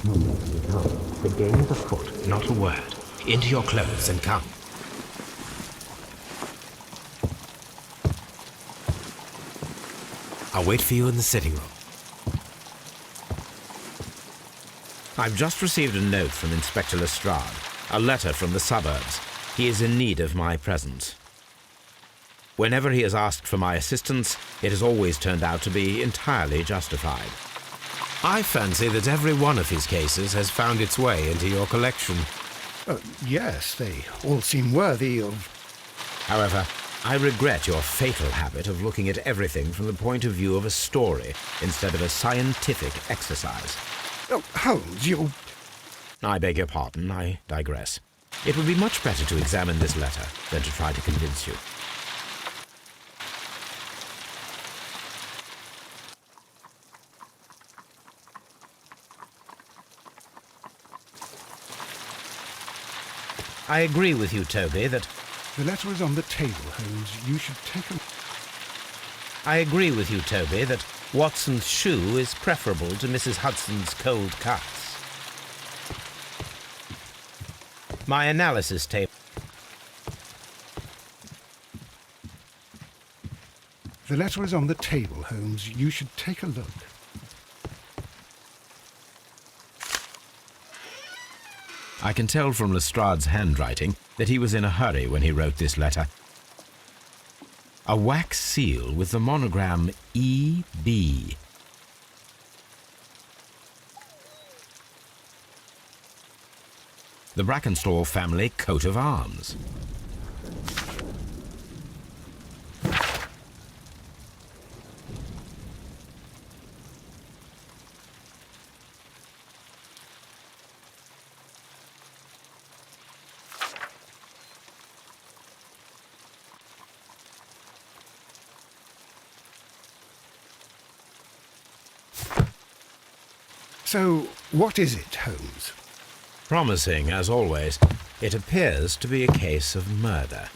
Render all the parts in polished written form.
No, the game is afoot. Not a word. Into your clothes and come. I'll wait for you in the sitting room. I've just received a note from Inspector Lestrade, a letter from the suburbs. He is in need of my presence. Whenever he has asked for my assistance, it has always turned out to be entirely justified. I fancy that every one of his cases has found its way into your collection. Yes, they all seem worthy of... However, I regret your fatal habit of looking at everything from the point of view of a story instead of a scientific exercise. Oh, Holmes, you... I beg your pardon, I digress. It would be much better to examine this letter than to try to convince you. I agree with you, Toby, that... The letter is on the table, Holmes. You should take a... I agree with you, Toby, that Watson's shoe is preferable to Mrs. Hudson's cold cuts. My analysis table... The letter is on the table, Holmes. You should take a look. I can tell from Lestrade's handwriting that he was in a hurry when he wrote this letter. A wax seal with the monogram E.B. The Brackenstall family coat of arms. So, what is it, Holmes? Promising, as always, it appears to be a case of murder.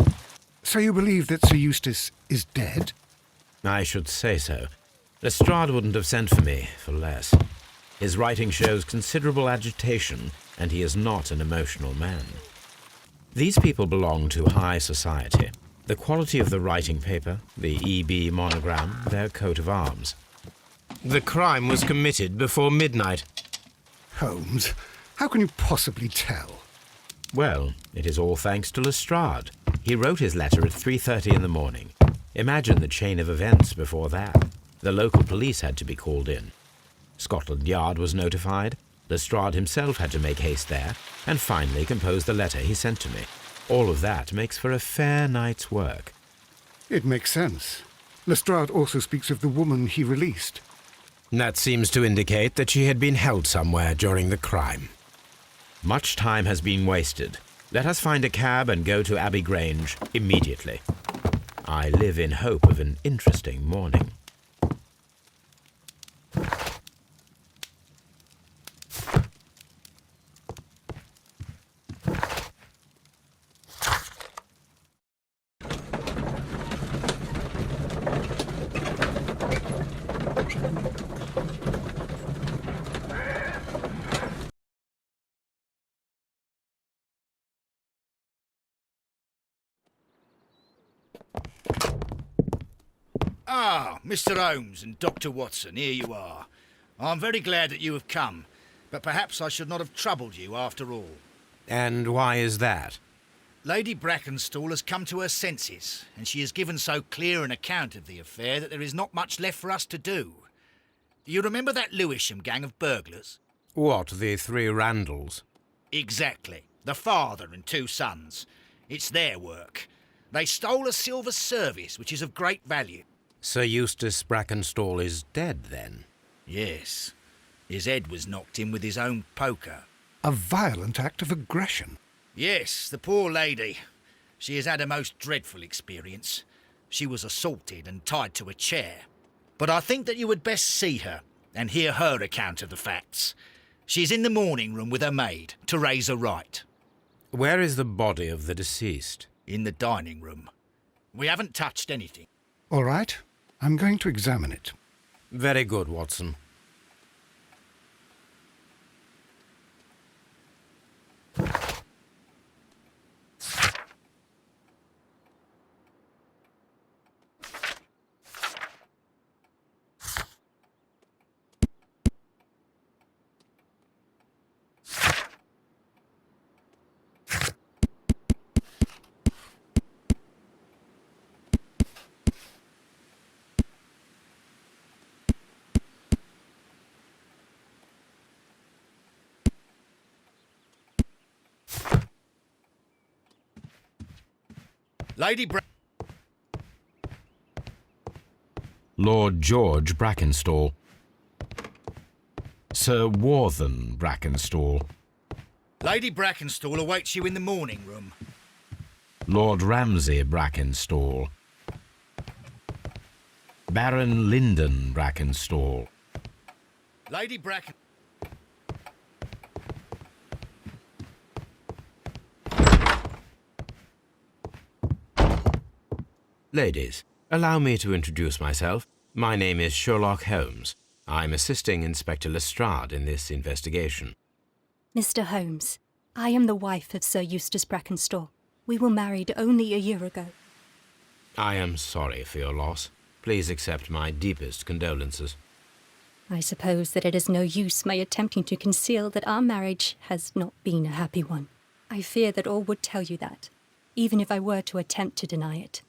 So you believe that Sir Eustace is dead? I should say so. Lestrade wouldn't have sent for me for less. His writing shows considerable agitation, and he is not an emotional man. These people belong to high society. The quality of the writing paper, the E.B. monogram, their coat of arms. The crime was committed before midnight. Holmes, how can you possibly tell? Well, it is all thanks to Lestrade. He wrote his letter at 3:30 in the morning. Imagine the chain of events before that. The local police had to be called in. Scotland Yard was notified. Lestrade himself had to make haste there, and finally compose the letter he sent to me. All of that makes for a fair night's work. It makes sense. Lestrade also speaks of the woman he released. That seems to indicate that she had been held somewhere during the crime. Much time has been wasted. Let us find a cab and go to Abbey Grange immediately. I live in hope of an interesting morning. Ah, Mr. Holmes and Dr. Watson, here you are. I'm very glad that you have come, but perhaps I should not have troubled you after all. And why is that? Lady Brackenstall has come to her senses, and she has given so clear an account of the affair that there is not much left for us to do. You remember that Lewisham gang of burglars? What, the three Randalls? Exactly. The father and two sons. It's their work. They stole a silver service, which is of great value. Sir Eustace Brackenstall is dead, then? Yes. His head was knocked in with his own poker. A violent act of aggression. Yes, the poor lady. She has had a most dreadful experience. She was assaulted and tied to a chair. But I think that you would best see her and hear her account of the facts. She's in the morning room with her maid, Teresa Wright. Where is the body of the deceased? In the dining room. We haven't touched anything. All right, I'm going to examine it. Very good, Watson. Lady Lord George Brackenstall. Sir Warthen Brackenstall. Lady Brackenstall awaits you in the morning room. Lord Ramsay Brackenstall. Baron Lyndon Brackenstall. Lady Bracken... Ladies, allow me to introduce myself. My name is Sherlock Holmes. I'm assisting Inspector Lestrade in this investigation. Mr. Holmes, I am the wife of Sir Eustace Brackenstall. We were married only a year ago. I am sorry for your loss. Please accept my deepest condolences. I suppose that it is no use my attempting to conceal that our marriage has not been a happy one. I fear that all would tell you that, even if I were to attempt to deny it.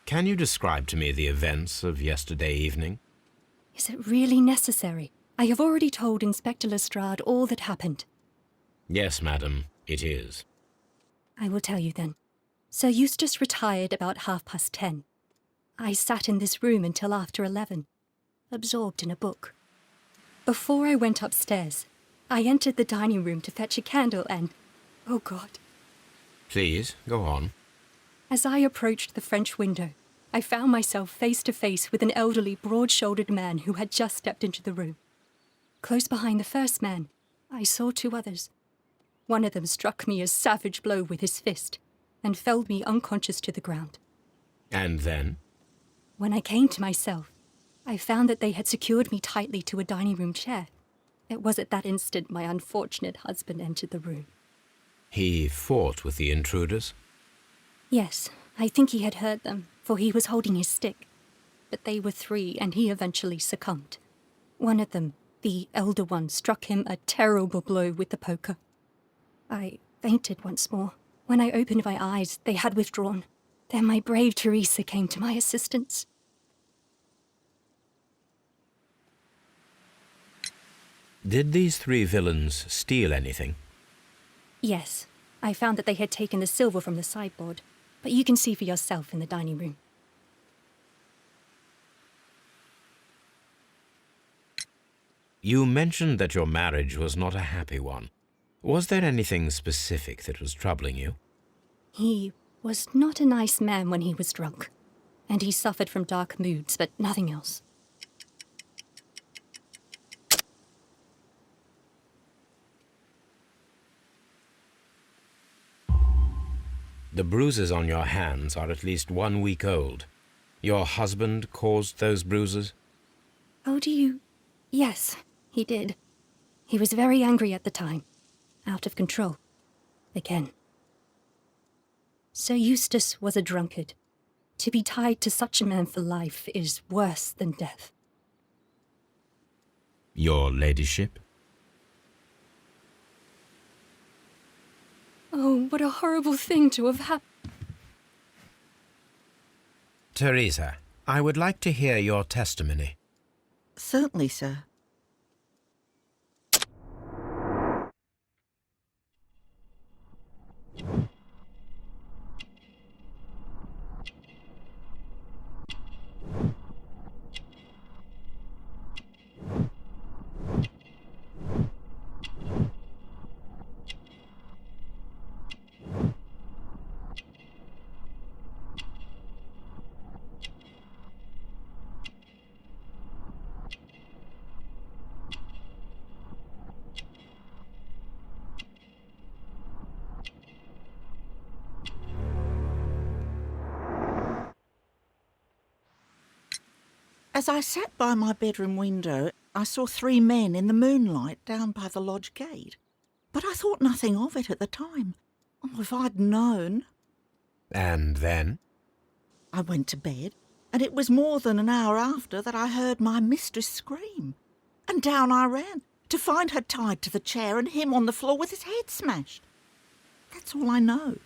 Can you describe to me the events of yesterday evening? Is it really necessary? I have already told Inspector Lestrade all that happened. Yes, madam, it is. I will tell you then. Sir Eustace retired about 10:30. I sat in this room until after 11, absorbed in a book. Before I went upstairs, I entered the dining room to fetch a candle and... oh God. Please, go on. As I approached the French window, I found myself face to face with an elderly, broad-shouldered man who had just stepped into the room. Close behind the first man, I saw two others. One of them struck me a savage blow with his fist and felled me unconscious to the ground. And then? When I came to myself, I found that they had secured me tightly to a dining room chair. It was at that instant my unfortunate husband entered the room. He fought with the intruders? Yes, I think he had heard them, for he was holding his stick. But they were three, and he eventually succumbed. One of them, the elder one, struck him a terrible blow with the poker. I fainted once more. When I opened my eyes, they had withdrawn. Then my brave Teresa came to my assistance. Did these three villains steal anything? Yes, I found that they had taken the silver from the sideboard, but you can see for yourself in the dining room. You mentioned that your marriage was not a happy one. Was there anything specific that was troubling you? He was not a nice man when he was drunk, and he suffered from dark moods, but nothing else. The bruises on your hands are at least 1 week old. Your husband caused those bruises? Oh, do you... Yes, he did. He was very angry at the time. Out of control. Again. Sir Eustace was a drunkard. To be tied to such a man for life is worse than death. Your ladyship? Oh, what a horrible thing to have happened. Teresa, I would like to hear your testimony. Certainly, sir. As I sat by my bedroom window, I saw 3 men in the moonlight down by the lodge gate. But I thought nothing of it at the time. Oh, if I'd known. And then? I went to bed, and it was more than an hour after that I heard my mistress scream. And down I ran, to find her tied to the chair and him on the floor with his head smashed. That's all I know.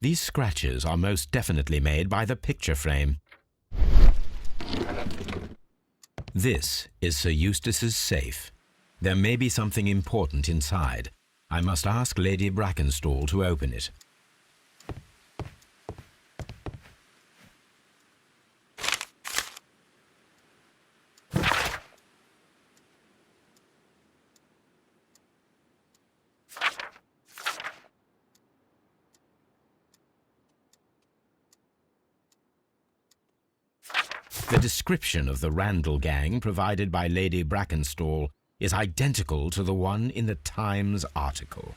These scratches are most definitely made by the picture frame. This is Sir Eustace's safe. There may be something important inside. I must ask Lady Brackenstall to open it. The description of the Randall gang provided by Lady Brackenstall is identical to the one in the Times article.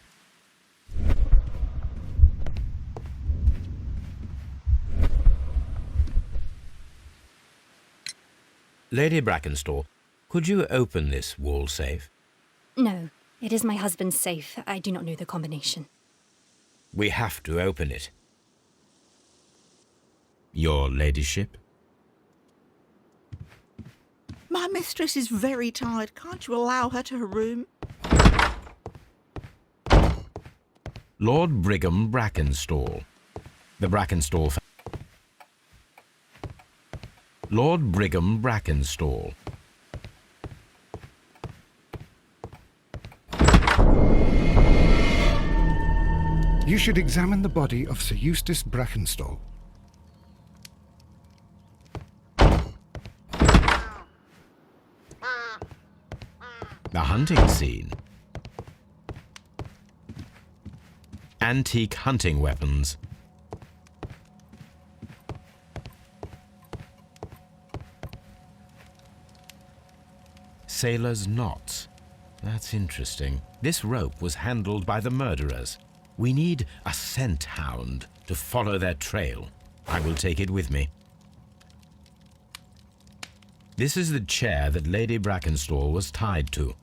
Lady Brackenstall, could you open this wall safe? No, it is my husband's safe. I do not know the combination. We have to open it. Your ladyship? My mistress is very tired. Can't you allow her to her room? Lord Brigham Brackenstall. The Brackenstall Lord Brigham Brackenstall. You should examine the body of Sir Eustace Brackenstall. The hunting scene. Antique hunting weapons. Sailor's knots. That's interesting. This rope was handled by the murderers. We need a scent hound to follow their trail. I will take it with me. This is the chair that Lady Brackenstall was tied to.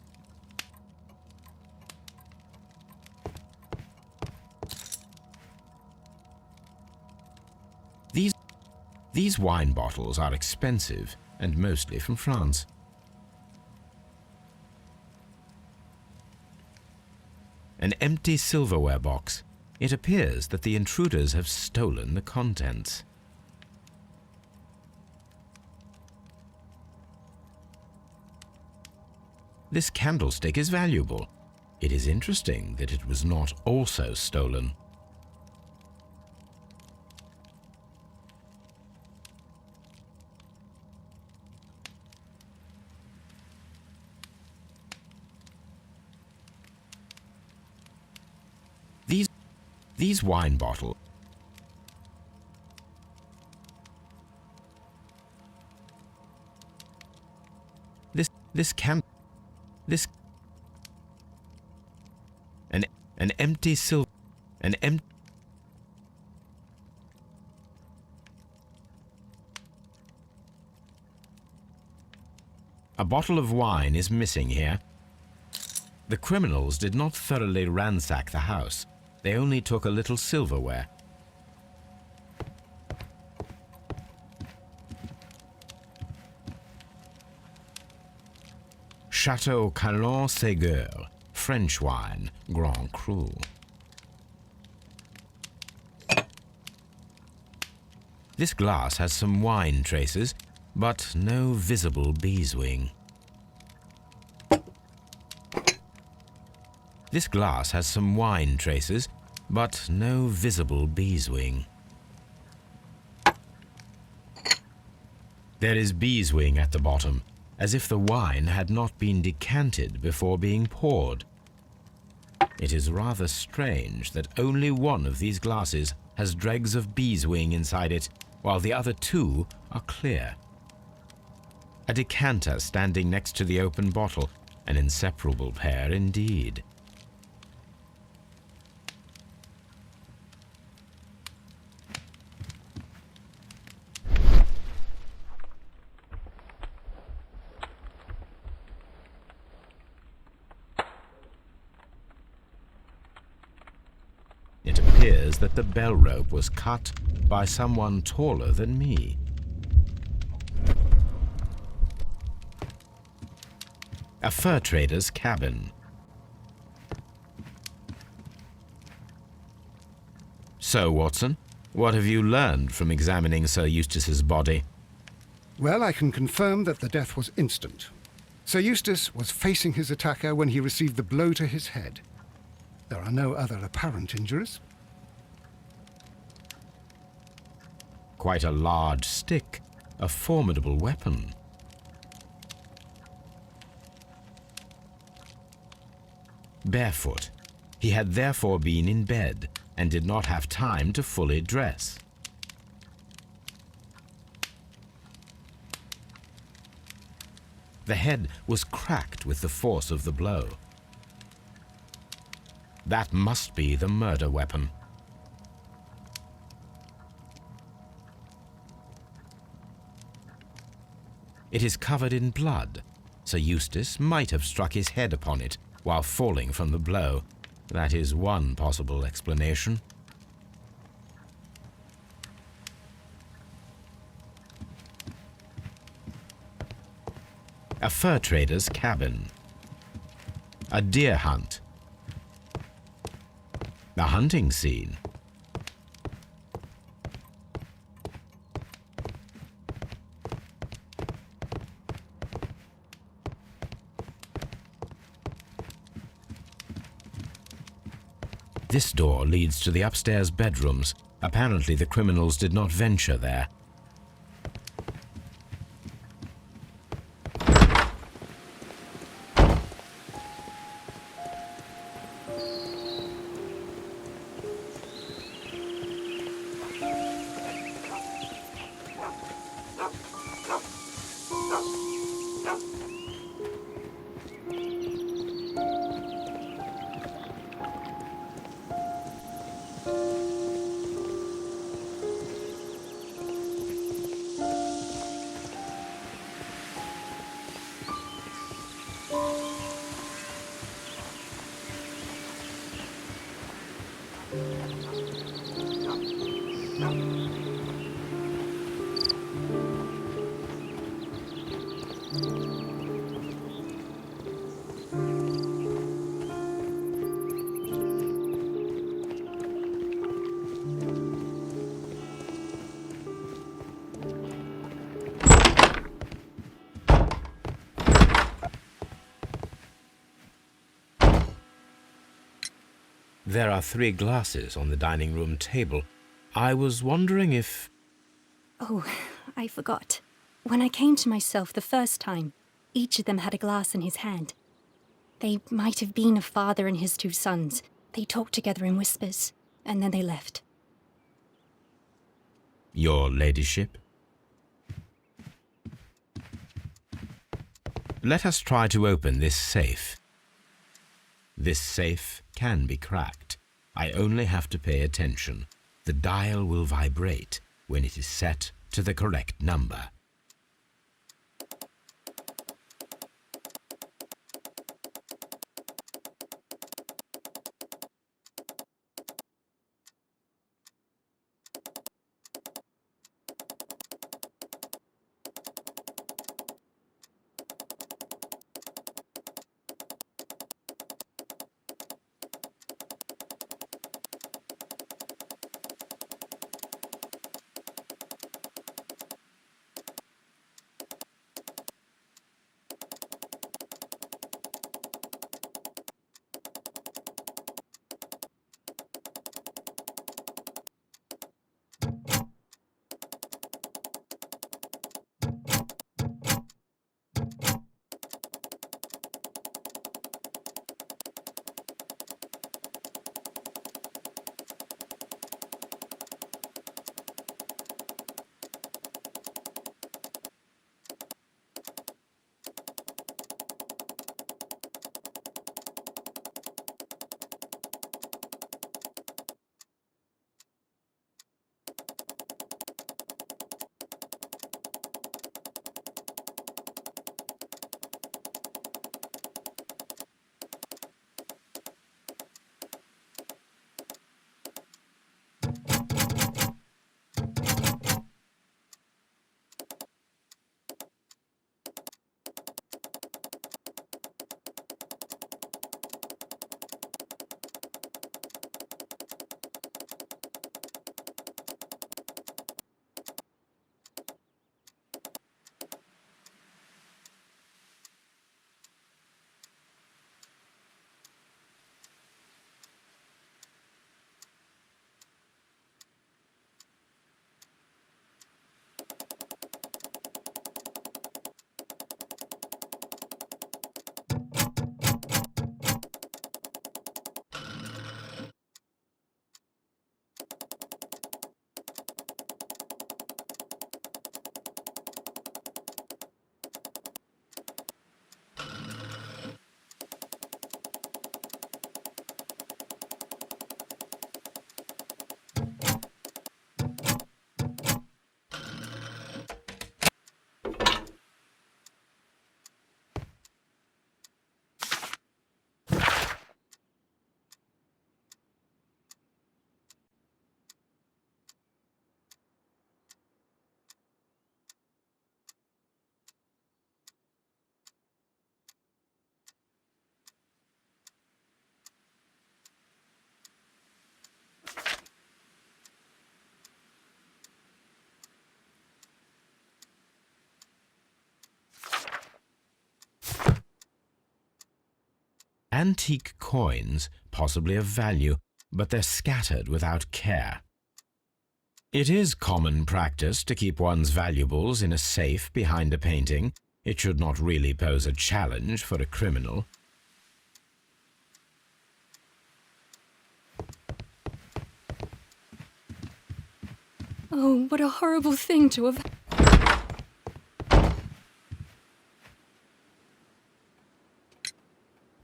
These wine bottles are expensive and mostly from France. An empty silverware box. It appears that the intruders have stolen the contents. This candlestick is valuable. It is interesting that it was not also stolen. These wine bottles. An empty silver, a bottle of wine is missing here. The criminals did not thoroughly ransack the house. They only took a little silverware. Chateau Calon Ségur, French wine, Grand Cru. This glass has some wine traces, but no visible beeswing. This glass has some wine traces, but no visible beeswing. There is beeswing at the bottom, as if the wine had not been decanted before being poured. It is rather strange that only one of these glasses has dregs of beeswing inside it, while the other two are clear. A decanter standing next to the open bottle, an inseparable pair indeed. It appears that the bell rope was cut by someone taller than me. A fur trader's cabin. So, Watson, what have you learned from examining Sir Eustace's body? Well, I can confirm that the death was instant. Sir Eustace was facing his attacker when he received the blow to his head. There are no other apparent injuries. Quite a large stick, a formidable weapon. Barefoot, he had therefore been in bed and did not have time to fully dress. The head was cracked with the force of the blow. That must be the murder weapon. It is covered in blood. Sir Eustace might have struck his head upon it while falling from the blow. That is one possible explanation. A fur trader's cabin. A deer hunt. A hunting scene. This door leads to the upstairs bedrooms. Apparently the criminals did not venture there. There are 3 glasses on the dining room table. I was wondering if... Oh, I forgot. When I came to myself the first time, each of them had a glass in his hand. They might have been a father and his 2 sons. They talked together in whispers, and then they left. Your ladyship? Let us try to open this safe. This safe can be cracked. I only have to pay attention. The dial will vibrate when it is set to the correct number. Antique coins, possibly of value, but they're scattered without care. It is common practice to keep one's valuables in a safe behind a painting. It should not really pose a challenge for a criminal. Oh, what a horrible thing to have...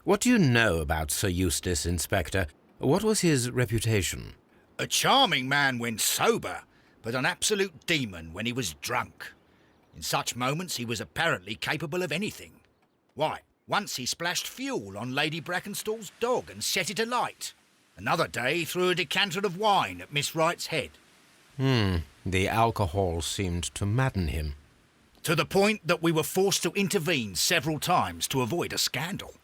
What do you know about Sir Eustace, Inspector? What was his reputation? A charming man when sober, but an absolute demon when he was drunk. In such moments he was apparently capable of anything. Why, once he splashed fuel on Lady Brackenstall's dog and set it alight. Another day he threw a decanter of wine at Miss Wright's head. The alcohol seemed to madden him. To the point that we were forced to intervene several times to avoid a scandal.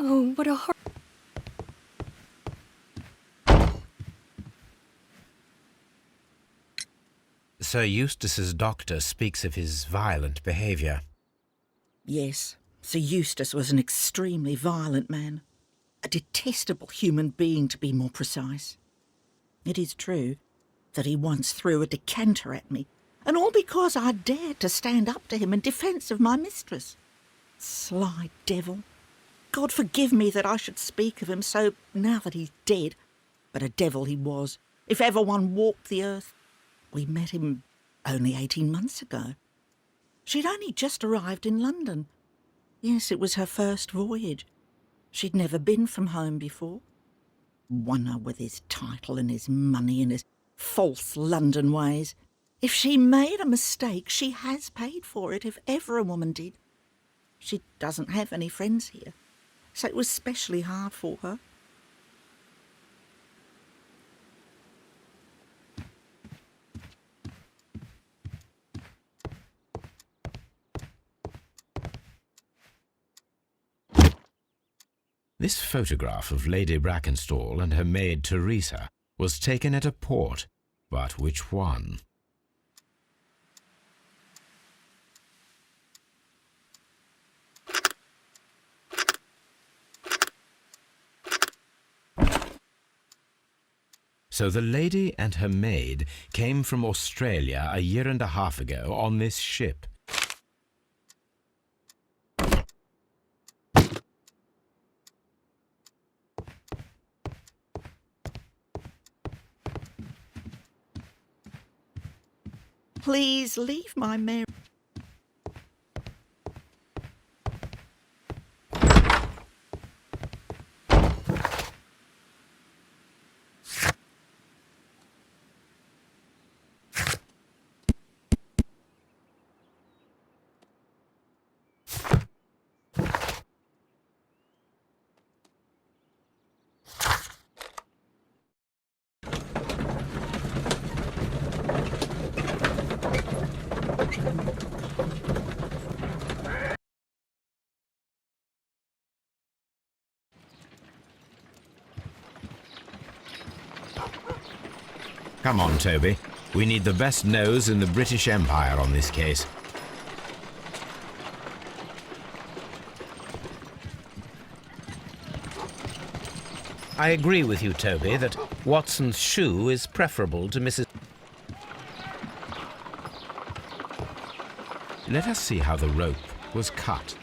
Oh, what a Sir Eustace's doctor speaks of his violent behaviour. Yes, Sir Eustace was an extremely violent man. A detestable human being, to be more precise. It is true that he once threw a decanter at me, and all because I dared to stand up to him in defence of my mistress. Sly devil. God forgive me that I should speak of him so now that he's dead, but a devil he was, if ever one walked the earth. We met him only 18 months ago. She'd only just arrived in London. Yes, it was her first voyage. She'd never been from home before. Wonder with his title and his money and his false London ways. If she made a mistake, she has paid for it, if ever a woman did. She doesn't have any friends here, so it was specially hard for her. This photograph of Lady Brackenstall and her maid Teresa was taken at a port, but which one? So the lady and her maid came from Australia a year and a half ago on this ship. Please leave my Mary. Come on, Toby. We need the best nose in the British Empire on this case. I agree with you, Toby, that Watson's shoe is preferable to Mrs. Let us see how the rope was cut.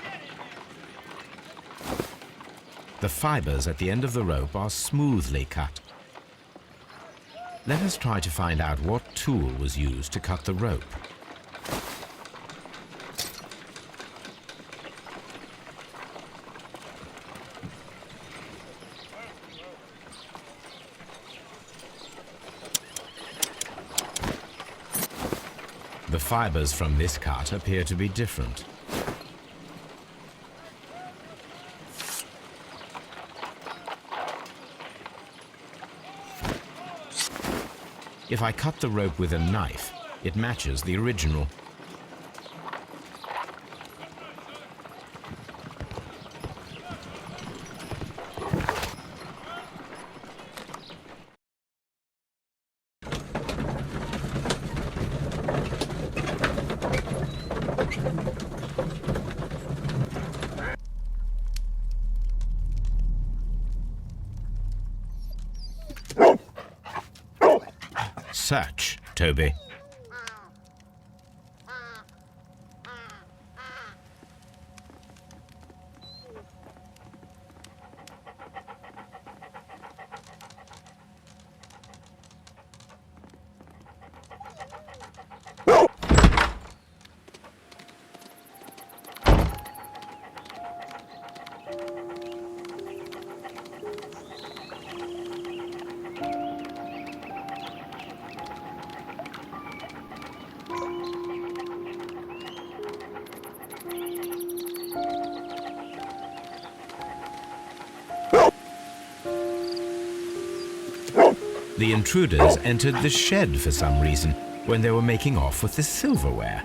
The fibers at the end of the rope are smoothly cut. Let us try to find out what tool was used to cut the rope. The fibers from this cut appear to be different. If I cut the rope with a knife, it matches the original. Search, Toby. The intruders entered the shed for some reason when they were making off with the silverware.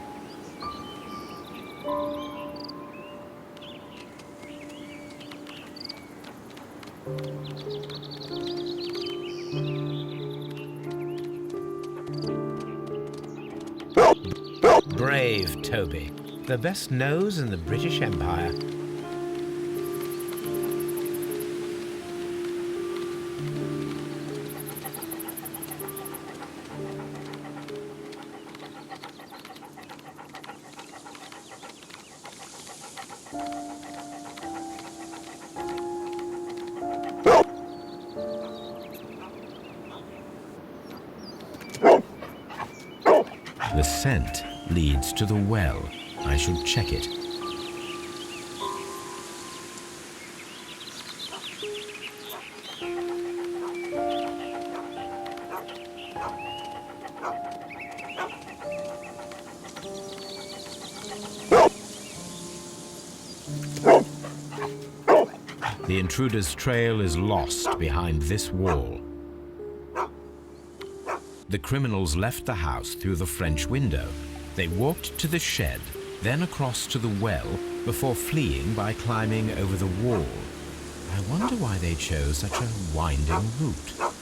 Brave Toby, the best nose in the British Empire. The scent leads to the well. I should check it. The intruder's trail is lost behind this wall. The criminals left the house through the French window. They walked to the shed, then across to the well, before fleeing by climbing over the wall. I wonder why they chose such a winding route.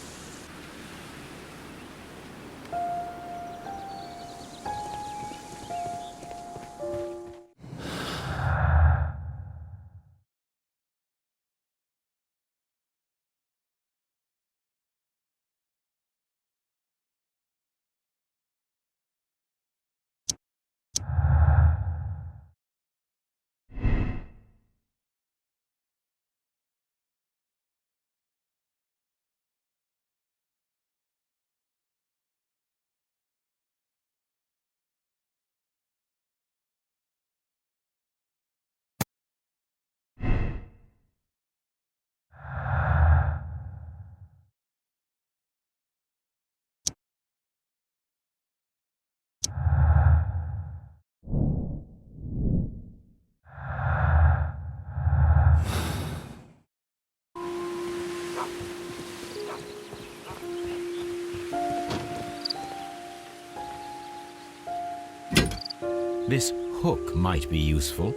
This hook might be useful.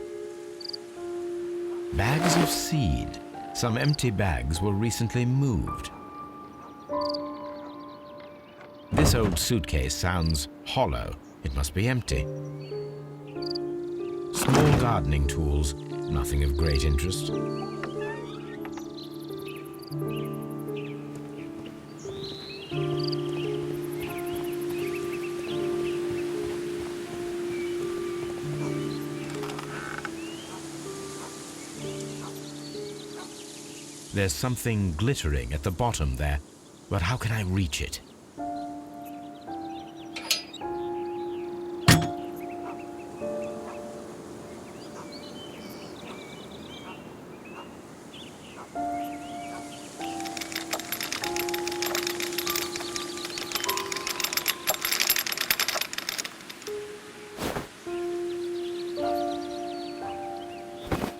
Bags of seed. Some empty bags were recently moved. This old suitcase sounds hollow. It must be empty. Small gardening tools, nothing of great interest. There's something glittering at the bottom there, but how can I reach it?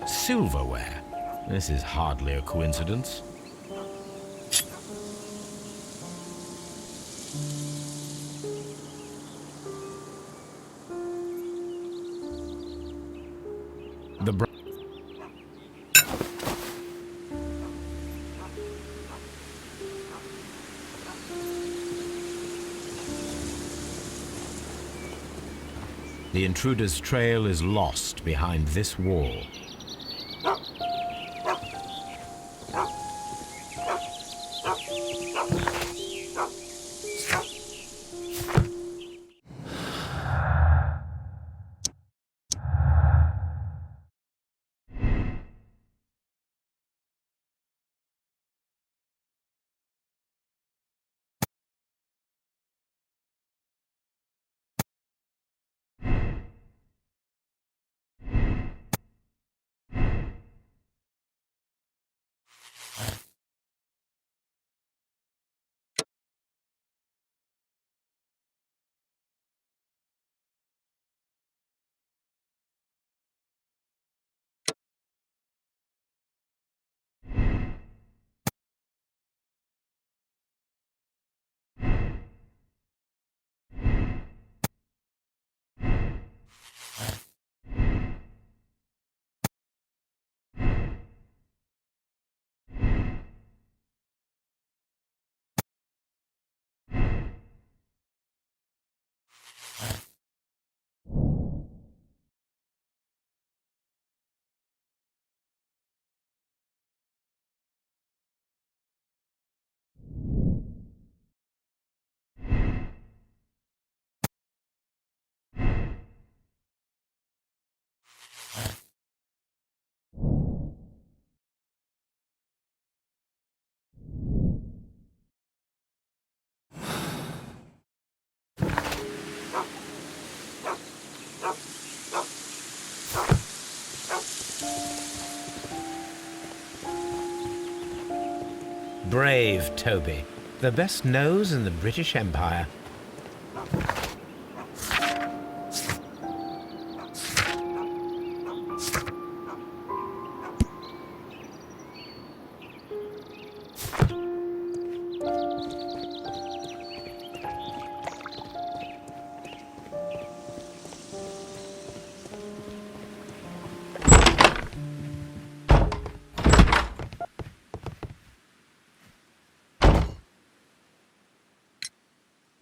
Silverware. This is hardly a coincidence. The intruder's trail is lost behind this wall. Brave Toby, the best nose in the British Empire.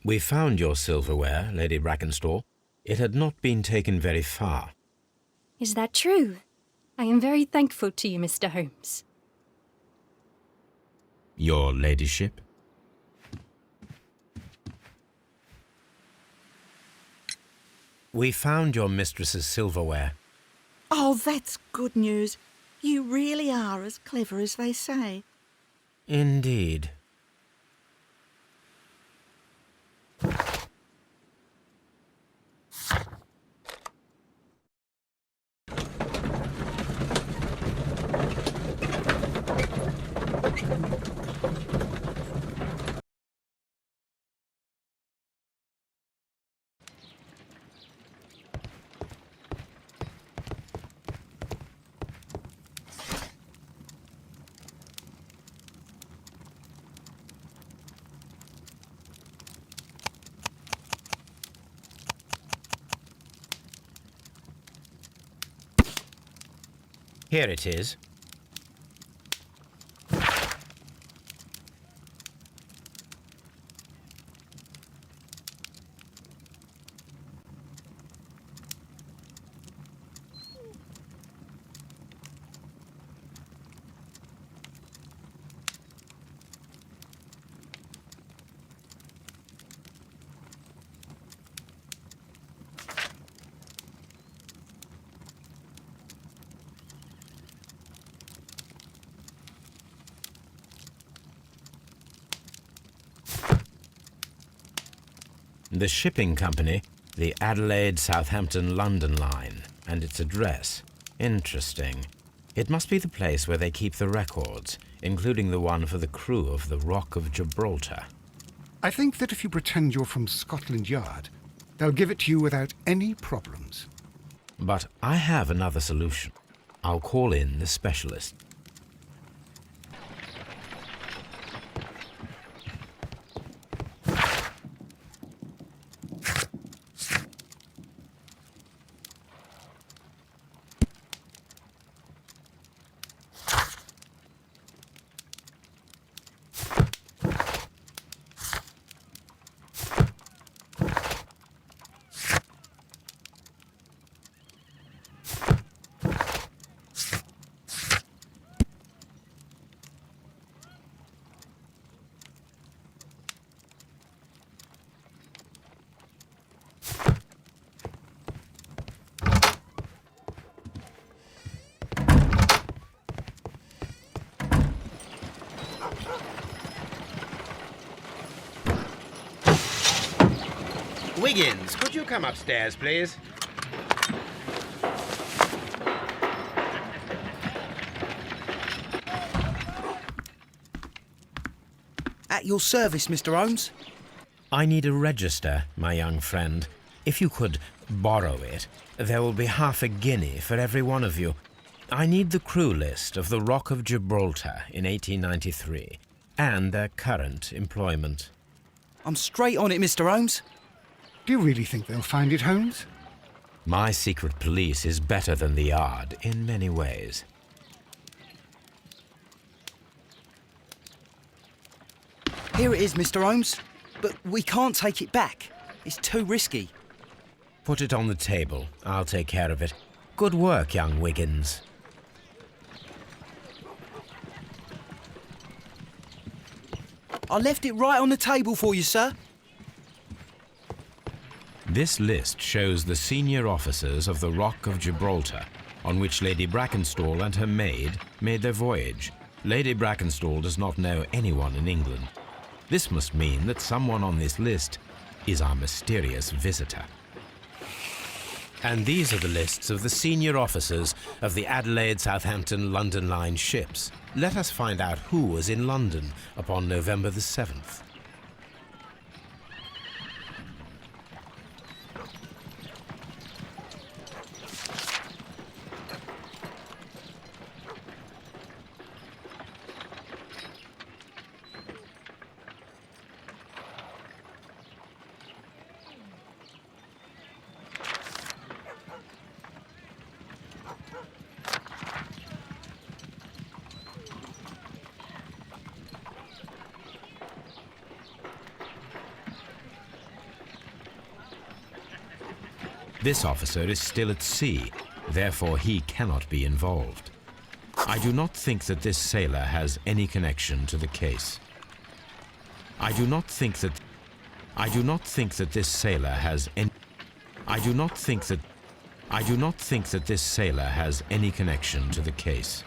We found your silverware, Lady Brackenstall. It had not been taken very far. Is that true? I am very thankful to you, Mr. Holmes. Your ladyship? We found your mistress's silverware. Oh, that's good news. You really are as clever as they say. Indeed. Here it is. The shipping company, the Adelaide, Southampton, London line, and its address. Interesting. It must be the place where they keep the records, including the one for the crew of the Rock of Gibraltar. I think that if you pretend you're from Scotland Yard, they'll give it to you without any problems. But I have another solution. I'll call in the specialist. Wiggins, could you come upstairs, please? At your service, Mr. Holmes. I need a register, my young friend. If you could borrow it, there will be half a guinea for every one of you. I need the crew list of the Rock of Gibraltar in 1893 and their current employment. I'm straight on it, Mr. Holmes. Do you really think they'll find it, Holmes? My secret police is better than the Yard in many ways. Here it is, Mr. Holmes. But we can't take it back. It's too risky. Put it on the table. I'll take care of it. Good work, young Wiggins. I left it right on the table for you, sir. This list shows the senior officers of the Rock of Gibraltar, on which Lady Brackenstall and her maid made their voyage. Lady Brackenstall does not know anyone in England. This must mean that someone on this list is our mysterious visitor. And these are the lists of the senior officers of the Adelaide, Southampton, London line ships. Let us find out who was in London upon November the 7th. This officer is still at sea, therefore he cannot be involved. I do not think that this sailor has any connection to the case. I do not think that this sailor has any connection to the case.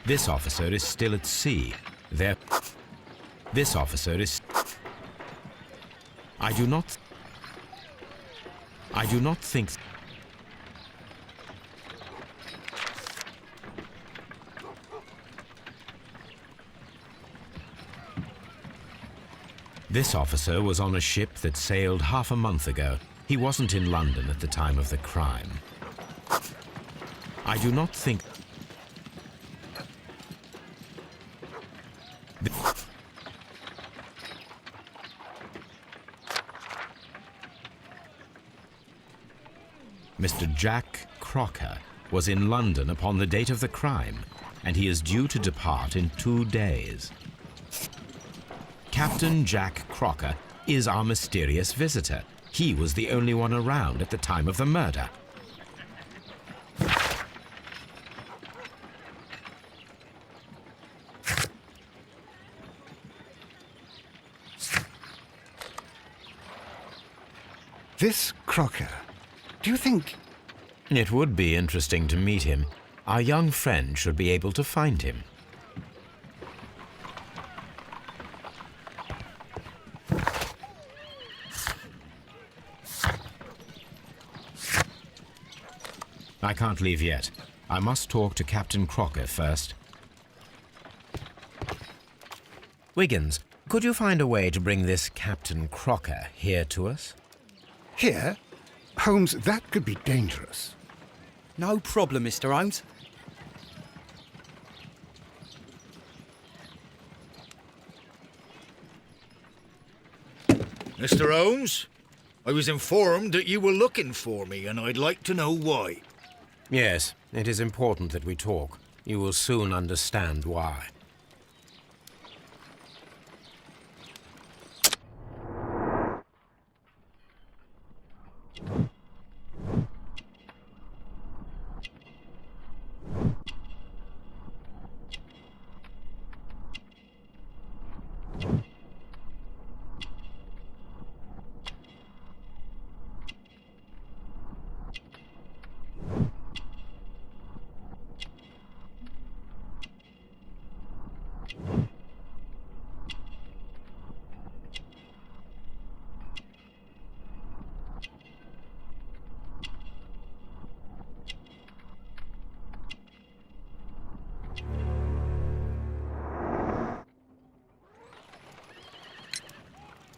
This officer is still at sea. This officer is. I do not think. This officer was on a ship that sailed half a month ago. He wasn't in London at the time of the crime. I do not think. Mr. Jack Crocker was in London upon the date of the crime, and he is due to depart in 2 days. Captain Jack Crocker is our mysterious visitor. He was the only one around at the time of the murder. This Crocker, do you think... It would be interesting to meet him. Our young friend should be able to find him. I can't leave yet. I must talk to Captain Crocker first. Wiggins, could you find a way to bring this Captain Crocker here to us? Here? Holmes, that could be dangerous. No problem, Mr. Holmes. Mr. Holmes, I was informed that you were looking for me, and I'd like to know why. Yes, it is important that we talk. You will soon understand why.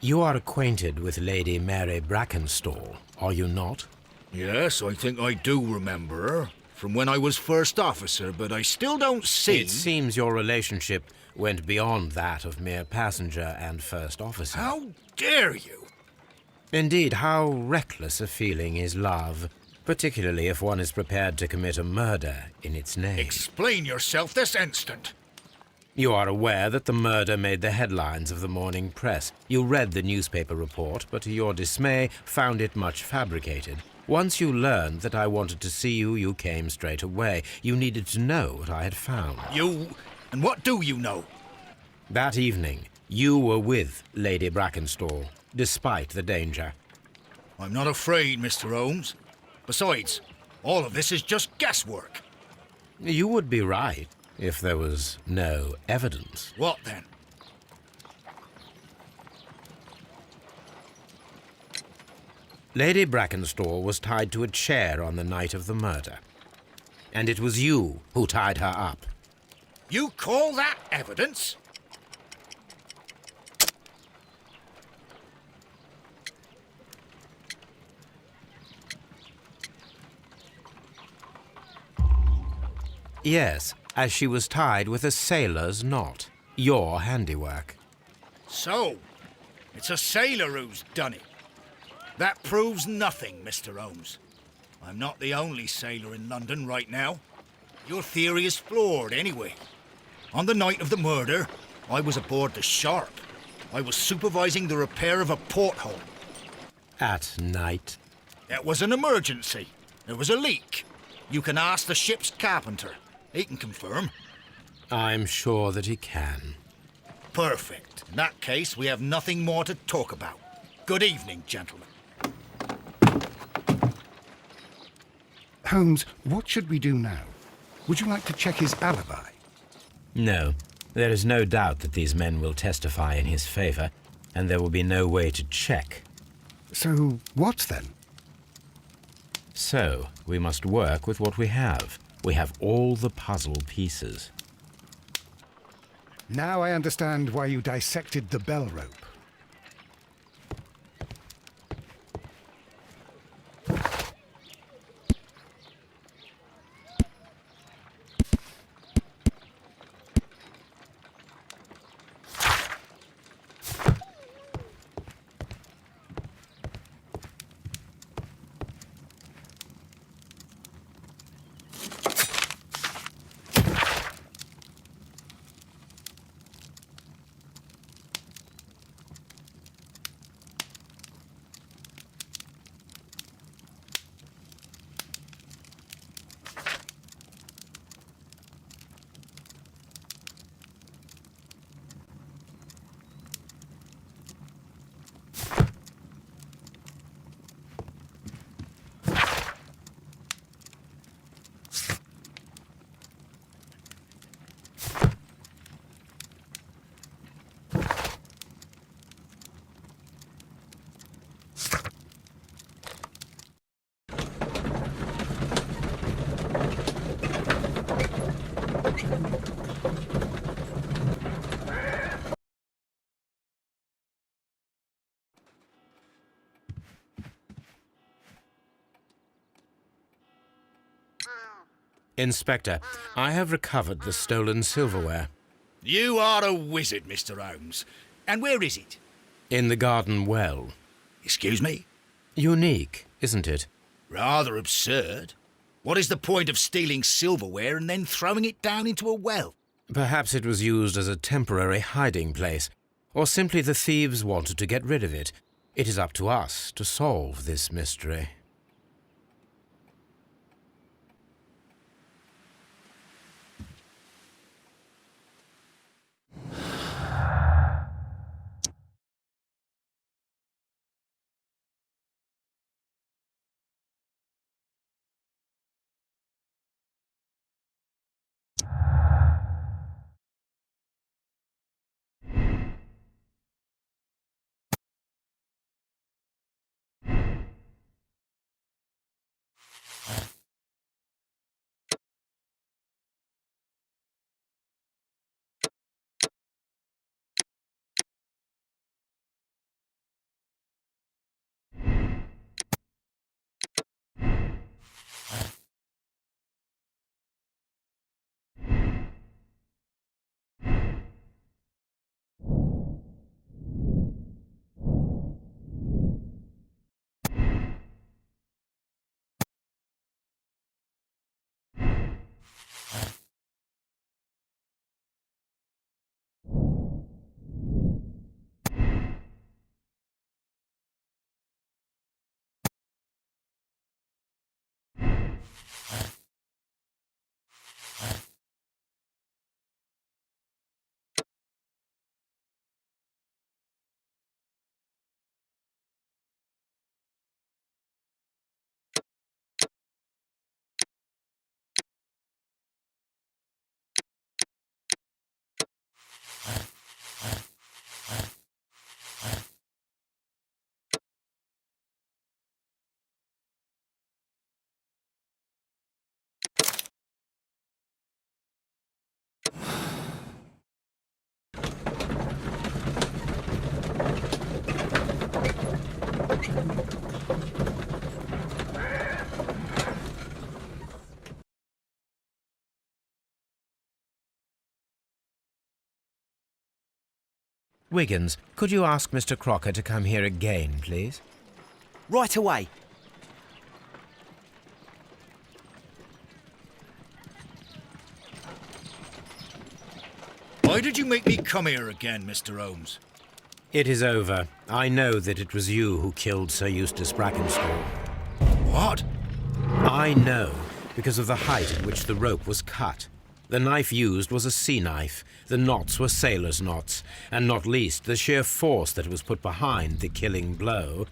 You are acquainted with Lady Mary Brackenstall, are you not? Yes, I think I do remember her, from when I was first officer, but I still don't see... It seems your relationship went beyond that of mere passenger and first officer. How dare you? Indeed, how reckless a feeling is love, particularly if one is prepared to commit a murder in its name. Explain yourself this instant. You are aware that the murder made the headlines of the morning press. You read the newspaper report, but to your dismay, found it much fabricated. Once you learned that I wanted to see you, you came straight away. You needed to know what I had found. You... and what do you know? That evening, you were with Lady Brackenstall, despite the danger. I'm not afraid, Mr. Holmes. Besides, all of this is just guesswork. You would be right if there was no evidence. What then? Lady Brackenstall was tied to a chair on the night of the murder. And it was you who tied her up. You call that evidence? Yes, as she was tied with a sailor's knot. Your handiwork. So, it's a sailor who's done it. That proves nothing, Mr. Holmes. I'm not the only sailor in London right now. Your theory is flawed anyway. On the night of the murder, I was aboard the Sharp. I was supervising the repair of a porthole. At night. It was an emergency. There was a leak. You can ask the ship's carpenter. He can confirm. I'm sure that he can. Perfect. In that case, we have nothing more to talk about. Good evening, gentlemen. Holmes, what should we do now? Would you like to check his alibi? No, there is no doubt that these men will testify in his favor, and there will be no way to check. So, what then? So, we must work with what we have. We have all the puzzle pieces. Now I understand why you dissected the bell rope. Inspector, I have recovered the stolen silverware. You are a wizard, Mr. Holmes. And where is it? In the garden well. Excuse me? Unique, isn't it? Rather absurd. What is the point of stealing silverware and then throwing it down into a well? Perhaps it was used as a temporary hiding place, or simply the thieves wanted to get rid of it. It is up to us to solve this mystery. Wiggins, could you ask Mr. Crocker to come here again, please? Right away. Why did you make me come here again, Mr. Holmes? It is over. I know that it was you who killed Sir Eustace Brackenstall. What? I know, because of the height at which the rope was cut. The knife used was a sea knife, the knots were sailor's knots, and not least the sheer force that was put behind the killing blow.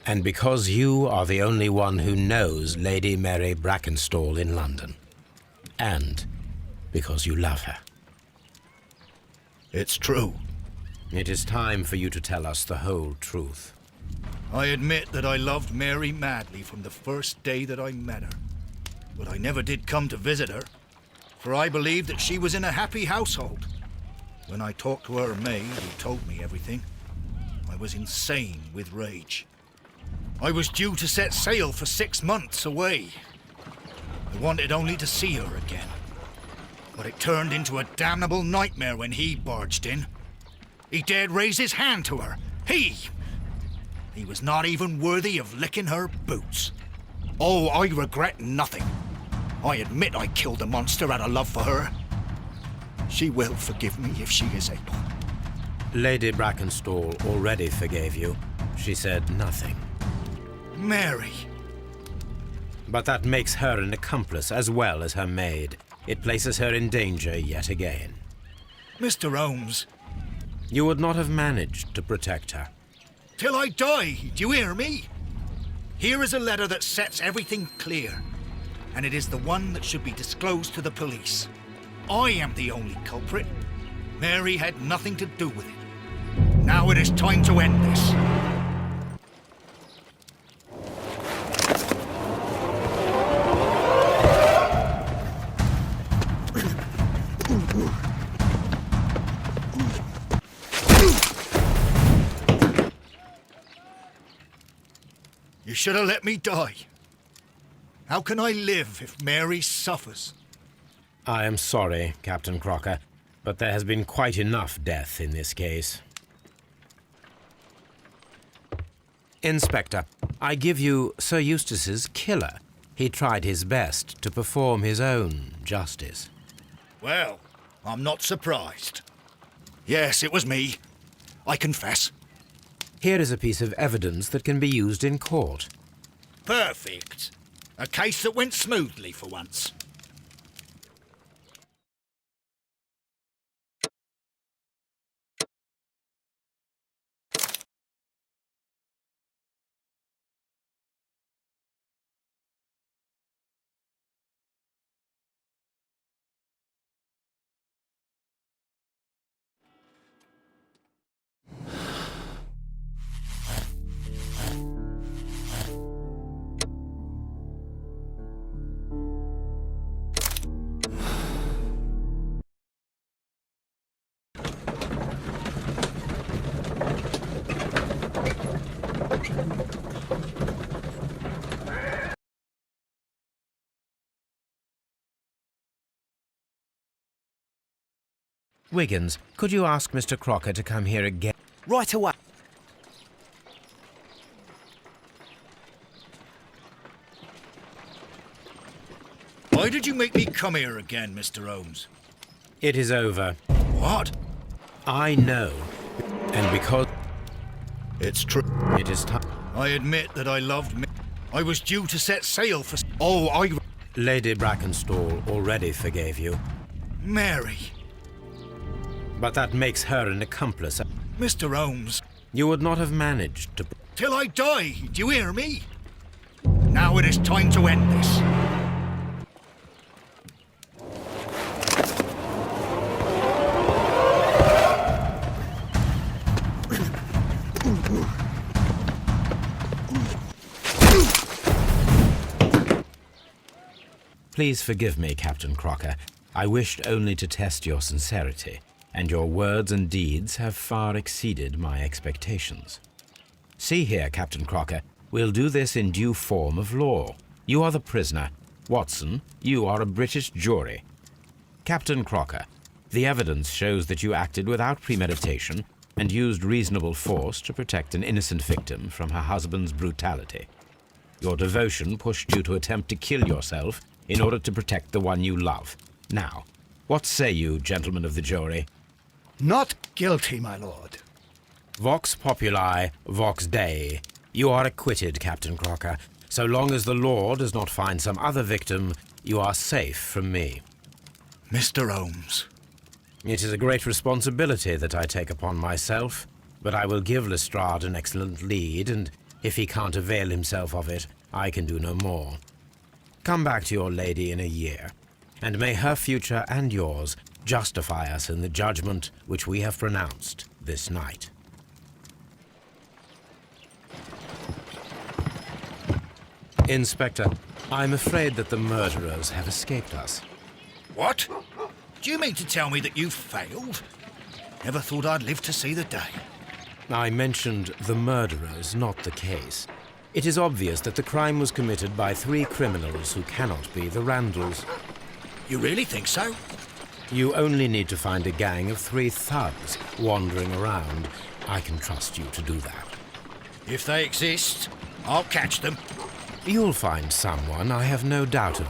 And because you are the only one who knows Lady Mary Brackenstall in London. And because you love her. It's true. It is time for you to tell us the whole truth. I admit that I loved Mary madly from the first day that I met her. But I never did come to visit her, for I believed that she was in a happy household. When I talked to her maid, who told me everything, I was insane with rage. I was due to set sail for 6 months away. I wanted only to see her again. But it turned into a damnable nightmare when he barged in. He dared raise his hand to her. He was not even worthy of licking her boots. Oh, I regret nothing. I admit I killed the monster out of love for her. She will forgive me if she is able. Lady Brackenstall already forgave you. She said nothing. Mary. But that makes her an accomplice as well as her maid. It places her in danger yet again. Mr. Holmes. You would not have managed to protect her. Till I die, do you hear me? Here is a letter that sets everything clear, and it is the one that should be disclosed to the police. I am the only culprit. Mary had nothing to do with it. Now it is time to end this. You should have let me die. How can I live if Mary suffers? I am sorry, Captain Crocker, but there has been quite enough death in this case. Inspector, I give you Sir Eustace's killer. He tried his best to perform his own justice. Well, I'm not surprised. Yes, it was me. I confess. Here is a piece of evidence that can be used in court. Perfect. A case that went smoothly for once. Wiggins, could you ask Mr. Crocker to come here again? Right away. Why did you make me come here again, Mr. Holmes? It is over. What? I know. And because It's true. it is time... I admit that I loved Mary. I was due to set sail for... Oh, I... Lady Brackenstall already forgave you. Mary. But that makes her an accomplice. Mr. Holmes. You would not have managed to... Till I die, do you hear me? Now it is time to end this. Please forgive me, Captain Crocker. I wished only to test your sincerity, and your words and deeds have far exceeded my expectations. See here, Captain Crocker, we'll do this in due form of law. You are the prisoner. Watson, you are a British jury. Captain Crocker, the evidence shows that you acted without premeditation, and used reasonable force to protect an innocent victim from her husband's brutality. Your devotion pushed you to attempt to kill yourself in order to protect the one you love. Now, what say you, gentlemen of the jury? Not guilty, my lord. Vox populi, vox Dei. You are acquitted, Captain Crocker. So long as the law does not find some other victim, you are safe from me. Mr. Holmes. It is a great responsibility that I take upon myself, but I will give Lestrade an excellent lead, and if he can't avail himself of it, I can do no more. Come back to your lady in a year, and may her future and yours justify us in the judgment which we have pronounced this night. Inspector, I'm afraid that the murderers have escaped us. What? Do you mean to tell me that you failed? Never thought I'd live to see the day. I mentioned the murderers, not the case. It is obvious that the crime was committed by 3 criminals who cannot be the Randalls. You really think so? You only need to find a gang of 3 thugs wandering around. I can trust you to do that. If they exist, I'll catch them. You'll find someone, I have no doubt of